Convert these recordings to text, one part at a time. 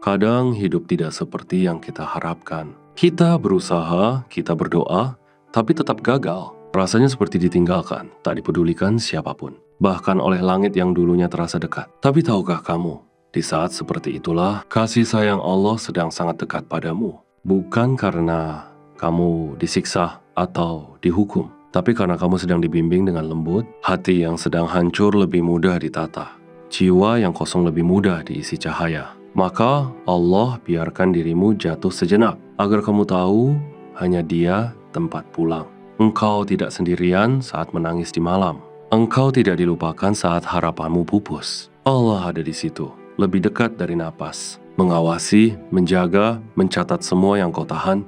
Kadang hidup tidak seperti yang kita harapkan. Kita berusaha, kita berdoa, tapi tetap gagal. Rasanya seperti ditinggalkan, tak dipedulikan siapapun. Bahkan oleh langit yang dulunya terasa dekat. Tapi tahukah kamu, di saat seperti itulah, kasih sayang Allah sedang sangat dekat padamu. Bukan karena kamu disiksa atau dihukum, tapi karena kamu sedang dibimbing dengan lembut, hati yang sedang hancur lebih mudah ditata, jiwa yang kosong lebih mudah diisi cahaya. Maka Allah biarkan dirimu jatuh sejenak, agar kamu tahu hanya Dia tempat pulang. Engkau tidak sendirian saat menangis di malam. Engkau tidak dilupakan saat harapanmu pupus. Allah ada di situ, lebih dekat dari napas, mengawasi, menjaga, mencatat semua yang kau tahan.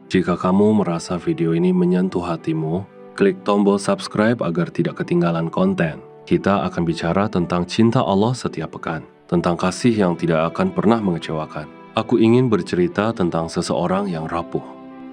Jika kamu merasa video ini menyentuh hatimu, klik tombol subscribe agar tidak ketinggalan konten. Kita akan bicara tentang cinta Allah setiap pekan, tentang kasih yang tidak akan pernah mengecewakan. Aku ingin bercerita tentang seseorang yang rapuh,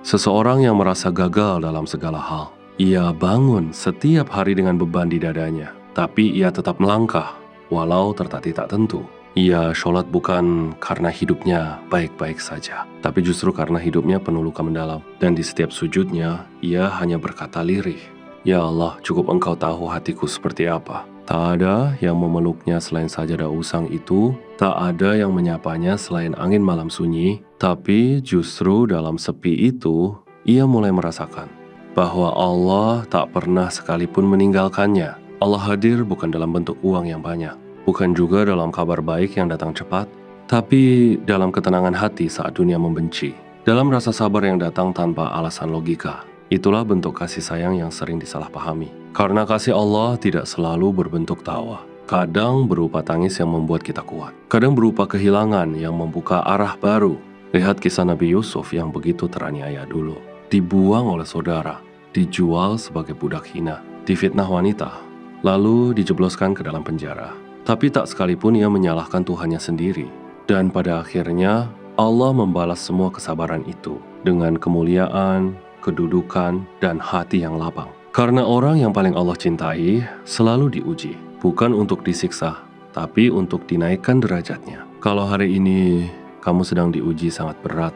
seseorang yang merasa gagal dalam segala hal. Ia bangun setiap hari dengan beban di dadanya, tapi ia tetap melangkah, walau tertatih tak tentu. Ia sholat bukan karena hidupnya baik-baik saja, tapi justru karena hidupnya penuh luka mendalam. Dan di setiap sujudnya, ia hanya berkata lirih, "Ya Allah, cukup Engkau tahu hatiku seperti apa." Tak ada yang memeluknya selain sajadah usang itu, tak ada yang menyapanya selain angin malam sunyi, tapi justru dalam sepi itu, ia mulai merasakan bahwa Allah tak pernah sekalipun meninggalkannya. Allah hadir bukan dalam bentuk uang yang banyak, bukan juga dalam kabar baik yang datang cepat, tapi dalam ketenangan hati saat dunia membenci, dalam rasa sabar yang datang tanpa alasan logika. Itulah bentuk kasih sayang yang sering disalahpahami. Karena kasih Allah tidak selalu berbentuk tawa. Kadang berupa tangis yang membuat kita kuat. Kadang berupa kehilangan yang membuka arah baru. Lihat kisah Nabi Yusuf yang begitu teraniaya dulu. Dibuang oleh saudara, dijual sebagai budak hina, difitnah wanita, lalu dijebloskan ke dalam penjara. Tapi tak sekalipun ia menyalahkan Tuhannya sendiri. Dan pada akhirnya Allah membalas semua kesabaran itu dengan kemuliaan, kedudukan, dan hati yang lapang. Karena orang yang paling Allah cintai selalu diuji, bukan untuk disiksa, tapi untuk dinaikkan derajatnya. Kalau hari ini kamu sedang diuji sangat berat,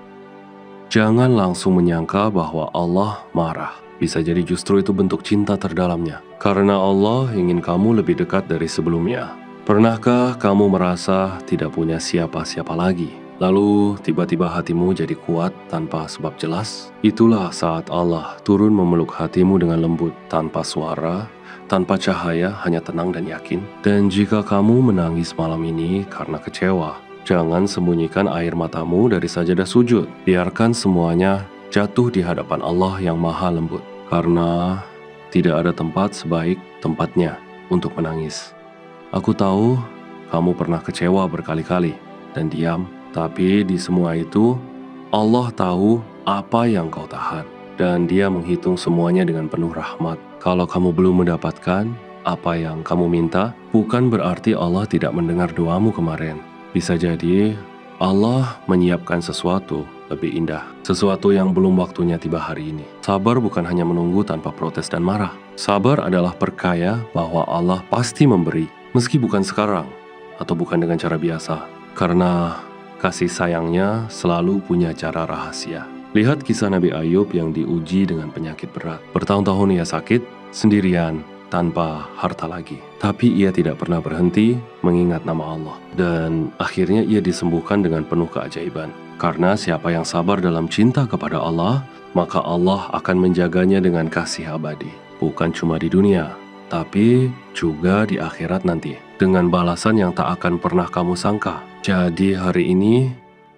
jangan langsung menyangka bahwa Allah marah. Bisa jadi justru itu bentuk cinta terdalamnya. Karena Allah ingin kamu lebih dekat dari sebelumnya. Pernahkah kamu merasa tidak punya siapa-siapa lagi? Lalu tiba-tiba hatimu jadi kuat tanpa sebab jelas? Itulah saat Allah turun memeluk hatimu dengan lembut, tanpa suara, tanpa cahaya, hanya tenang dan yakin. Dan jika kamu menangis malam ini karena kecewa, jangan sembunyikan air matamu dari sajadah sujud. Biarkan semuanya jatuh di hadapan Allah yang maha lembut. Karena tidak ada tempat sebaik tempatnya untuk menangis. Aku tahu kamu pernah kecewa berkali-kali dan diam. Tapi di semua itu, Allah tahu apa yang kau tahan. Dan Dia menghitung semuanya dengan penuh rahmat. Kalau kamu belum mendapatkan apa yang kamu minta, bukan berarti Allah tidak mendengar doamu kemarin. Bisa jadi Allah menyiapkan sesuatu lebih indah. Sesuatu yang belum waktunya tiba hari ini. Sabar bukan hanya menunggu tanpa protes dan marah. Sabar adalah percaya bahwa Allah pasti memberi, meski bukan sekarang, atau bukan dengan cara biasa. Karena kasih sayangnya selalu punya cara rahasia. Lihat kisah Nabi Ayub yang diuji dengan penyakit berat. Bertahun-tahun ia sakit, sendirian, tanpa harta lagi. Tapi ia tidak pernah berhenti mengingat nama Allah. Dan akhirnya ia disembuhkan dengan penuh keajaiban. Karena siapa yang sabar dalam cinta kepada Allah, maka Allah akan menjaganya dengan kasih abadi. Bukan cuma di dunia, tapi juga di akhirat nanti. Dengan balasan yang tak akan pernah kamu sangka. Jadi hari ini,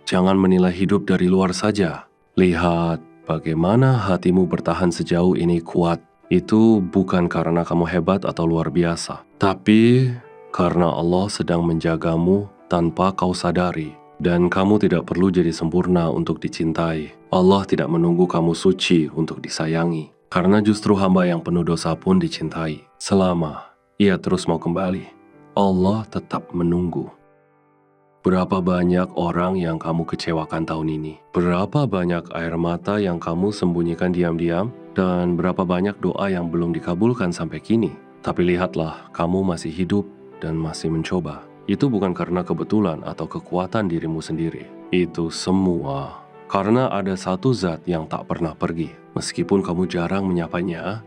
jangan menilai hidup dari luar saja. Lihat bagaimana hatimu bertahan sejauh ini kuat. Itu bukan karena kamu hebat atau luar biasa, tapi karena Allah sedang menjagamu tanpa kau sadari. Dan kamu tidak perlu jadi sempurna untuk dicintai. Allah tidak menunggu kamu suci untuk disayangi. Karena justru hamba yang penuh dosa pun dicintai. Selama ia terus mau kembali, Allah tetap menunggu. Berapa banyak orang yang kamu kecewakan tahun ini? Berapa banyak air mata yang kamu sembunyikan diam-diam? Dan berapa banyak doa yang belum dikabulkan sampai kini? Tapi lihatlah, kamu masih hidup dan masih mencoba. Itu bukan karena kebetulan atau kekuatan dirimu sendiri. Itu semua karena ada satu zat yang tak pernah pergi. Meskipun kamu jarang menyapanya,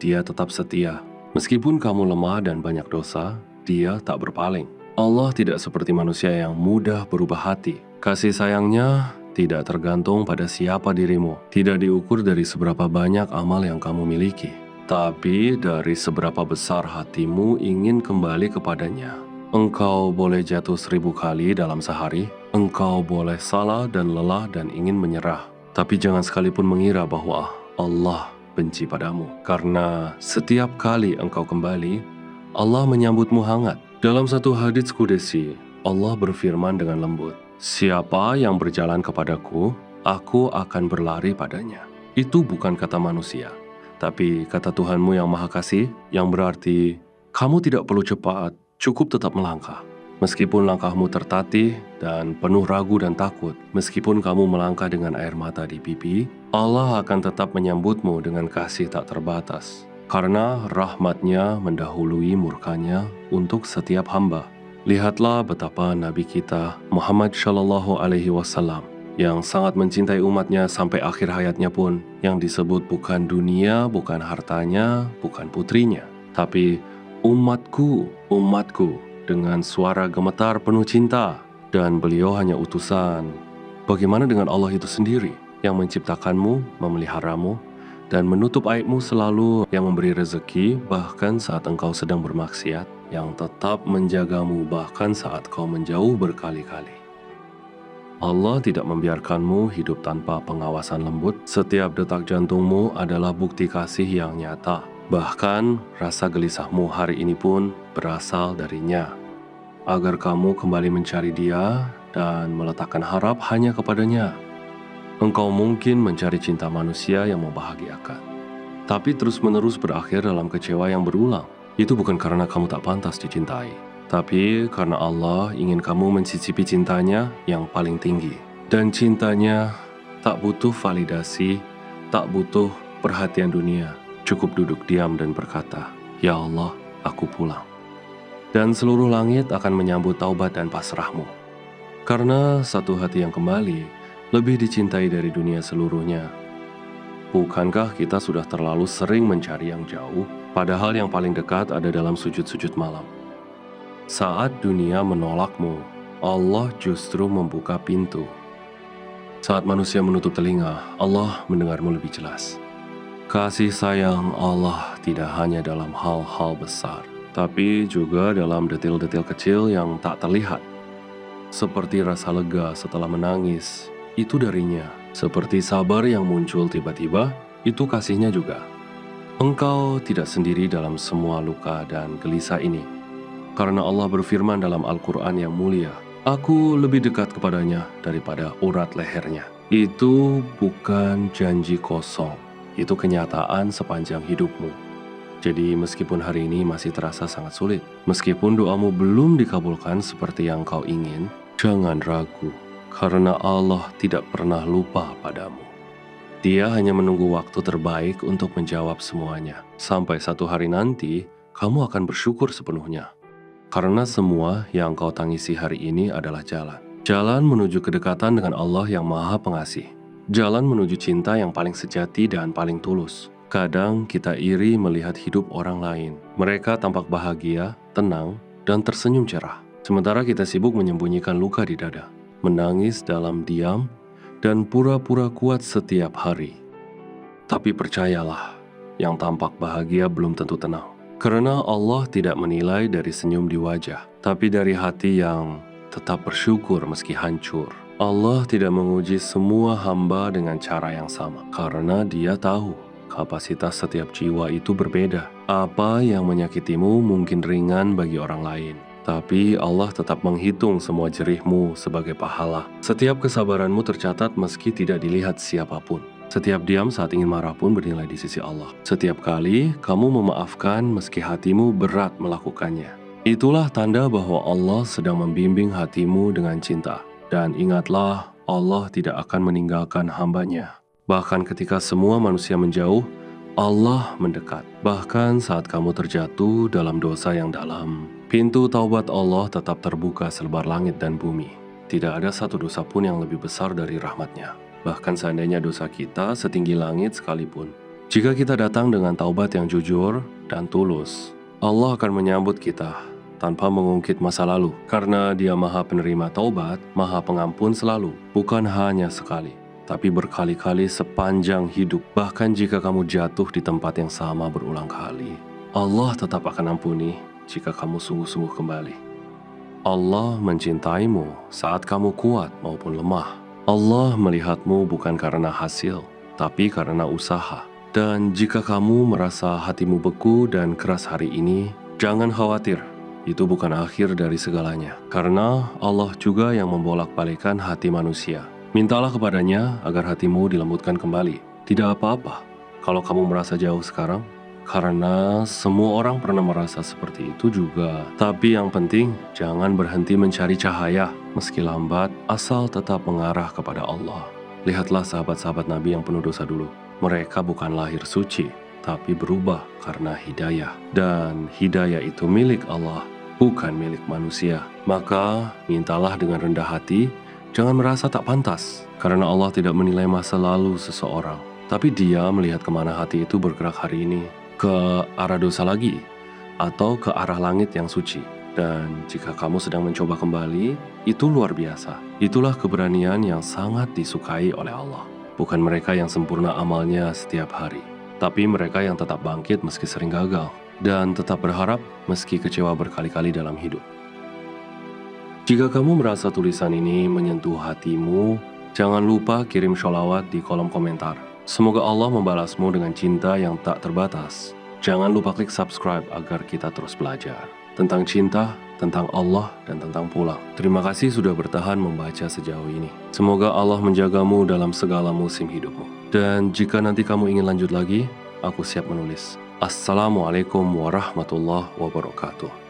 dia tetap setia. Meskipun kamu lemah dan banyak dosa, dia tak berpaling. Allah tidak seperti manusia yang mudah berubah hati. Kasih sayangnya tidak tergantung pada siapa dirimu. Tidak diukur dari seberapa banyak amal yang kamu miliki, tapi dari seberapa besar hatimu ingin kembali kepadanya. Engkau boleh jatuh 1000 kali dalam sehari, engkau boleh salah dan lelah dan ingin menyerah. Tapi jangan sekalipun mengira bahwa Allah benci padamu. Karena setiap kali engkau kembali, Allah menyambutmu hangat. Dalam satu hadits qudsi, Allah berfirman dengan lembut, "Siapa yang berjalan kepadaku, aku akan berlari padanya." Itu bukan kata manusia, tapi kata Tuhanmu yang Maha Kasih, yang berarti kamu tidak perlu cepat, cukup tetap melangkah. Meskipun langkahmu tertatih dan penuh ragu dan takut, meskipun kamu melangkah dengan air mata di pipi, Allah akan tetap menyambutmu dengan kasih tak terbatas. Karena rahmatnya mendahului murkanya untuk setiap hamba. Lihatlah betapa Nabi kita Muhammad Shallallahu Alaihi Wasallam yang sangat mencintai umatnya sampai akhir hayatnya pun, yang disebut bukan dunia, bukan hartanya, bukan putrinya, tapi umatku, umatku, dengan suara gemetar penuh cinta, dan beliau hanya utusan. Bagaimana dengan Allah itu sendiri yang menciptakanmu, memeliharamu, dan menutup aibmu selalu, yang memberi rezeki bahkan saat engkau sedang bermaksiat, yang tetap menjagamu bahkan saat kau menjauh berkali-kali. Allah tidak membiarkanmu hidup tanpa pengawasan lembut. Setiap detak jantungmu adalah bukti kasih yang nyata. Bahkan rasa gelisahmu hari ini pun berasal darinya, agar kamu kembali mencari Dia dan meletakkan harap hanya kepadanya. Engkau mungkin mencari cinta manusia yang membahagiakan, tapi terus-menerus berakhir dalam kecewa yang berulang. Itu bukan karena kamu tak pantas dicintai, tapi karena Allah ingin kamu mencicipi cintanya yang paling tinggi. Dan cintanya tak butuh validasi, tak butuh perhatian dunia. Cukup duduk diam dan berkata, "Ya Allah, aku pulang." Dan seluruh langit akan menyambut taubat dan pasrahmu. Karena satu hati yang kembali lebih dicintai dari dunia seluruhnya. Bukankah kita sudah terlalu sering mencari yang jauh, padahal yang paling dekat ada dalam sujud-sujud malam? Saat dunia menolakmu, Allah justru membuka pintu. Saat manusia menutup telinga, Allah mendengarmu lebih jelas. Kasih sayang Allah tidak hanya dalam hal-hal besar, tapi juga dalam detil-detil kecil yang tak terlihat. Seperti rasa lega setelah menangis, itu darinya. Seperti sabar yang muncul tiba-tiba, itu kasihnya juga. Engkau tidak sendiri dalam semua luka dan gelisah ini. Karena Allah berfirman dalam Al-Quran yang mulia, "Aku lebih dekat kepadanya daripada urat lehernya." Itu bukan janji kosong. Itu kenyataan sepanjang hidupmu. Jadi meskipun hari ini masih terasa sangat sulit, meskipun doamu belum dikabulkan seperti yang kau ingin, jangan ragu, karena Allah tidak pernah lupa padamu. Dia hanya menunggu waktu terbaik untuk menjawab semuanya. Sampai satu hari nanti, kamu akan bersyukur sepenuhnya. Karena semua yang kau tangisi hari ini adalah jalan. Jalan menuju kedekatan dengan Allah yang Maha Pengasih. Jalan menuju cinta yang paling sejati dan paling tulus. Kadang kita iri melihat hidup orang lain. Mereka tampak bahagia, tenang, dan tersenyum cerah. Sementara kita sibuk menyembunyikan luka di dada, menangis dalam diam, dan pura-pura kuat setiap hari. Tapi percayalah, yang tampak bahagia belum tentu tenang. Karena Allah tidak menilai dari senyum di wajah, tapi dari hati yang tetap bersyukur meski hancur. Allah tidak menguji semua hamba dengan cara yang sama, karena Dia tahu kapasitas setiap jiwa itu berbeda. Apa yang menyakitimu mungkin ringan bagi orang lain, tapi Allah tetap menghitung semua jerihmu sebagai pahala. Setiap kesabaranmu tercatat meski tidak dilihat siapapun. Setiap diam saat ingin marah pun bernilai di sisi Allah. Setiap kali kamu memaafkan meski hatimu berat melakukannya, itulah tanda bahwa Allah sedang membimbing hatimu dengan cinta. Dan ingatlah, Allah tidak akan meninggalkan hambanya. Bahkan ketika semua manusia menjauh, Allah mendekat. Bahkan saat kamu terjatuh dalam dosa yang dalam, pintu taubat Allah tetap terbuka selebar langit dan bumi. Tidak ada satu dosa pun yang lebih besar dari rahmatnya. Bahkan seandainya dosa kita setinggi langit sekalipun, jika kita datang dengan taubat yang jujur dan tulus, Allah akan menyambut kita tanpa mengungkit masa lalu. Karena Dia Maha Penerima Taubat, Maha Pengampun selalu, bukan hanya sekali, tapi berkali-kali sepanjang hidup. Bahkan jika kamu jatuh di tempat yang sama berulang kali, Allah tetap akan ampuni jika kamu sungguh-sungguh kembali. Allah mencintaimu saat kamu kuat maupun lemah. Allah melihatmu bukan karena hasil, tapi karena usaha. Dan jika kamu merasa hatimu beku dan keras hari ini, jangan khawatir. Itu bukan akhir dari segalanya. Karena Allah juga yang membolak-balikan hati manusia. Mintalah kepadanya agar hatimu dilembutkan kembali. Tidak apa-apa kalau kamu merasa jauh sekarang, karena semua orang pernah merasa seperti itu juga. Tapi yang penting, jangan berhenti mencari cahaya. Meski lambat, asal tetap mengarah kepada Allah. Lihatlah sahabat-sahabat Nabi yang penuh dosa dulu. Mereka bukan lahir suci, tapi berubah karena hidayah. Dan hidayah itu milik Allah, bukan milik manusia. Maka mintalah dengan rendah hati. Jangan merasa tak pantas, karena Allah tidak menilai masa lalu seseorang. Tapi Dia melihat kemana hati itu bergerak hari ini, ke arah dosa lagi, atau ke arah langit yang suci. Dan jika kamu sedang mencoba kembali, itu luar biasa. Itulah keberanian yang sangat disukai oleh Allah. Bukan mereka yang sempurna amalnya setiap hari, tapi mereka yang tetap bangkit meski sering gagal, dan tetap berharap meski kecewa berkali-kali dalam hidup. Jika kamu merasa tulisan ini menyentuh hatimu, jangan lupa kirim sholawat di kolom komentar. Semoga Allah membalasmu dengan cinta yang tak terbatas. Jangan lupa klik subscribe agar kita terus belajar tentang cinta, tentang Allah, dan tentang pulang. Terima kasih sudah bertahan membaca sejauh ini. Semoga Allah menjagamu dalam segala musim hidupmu. Dan jika nanti kamu ingin lanjut lagi, aku siap menulis. Assalamualaikum warahmatullahi wabarakatuh.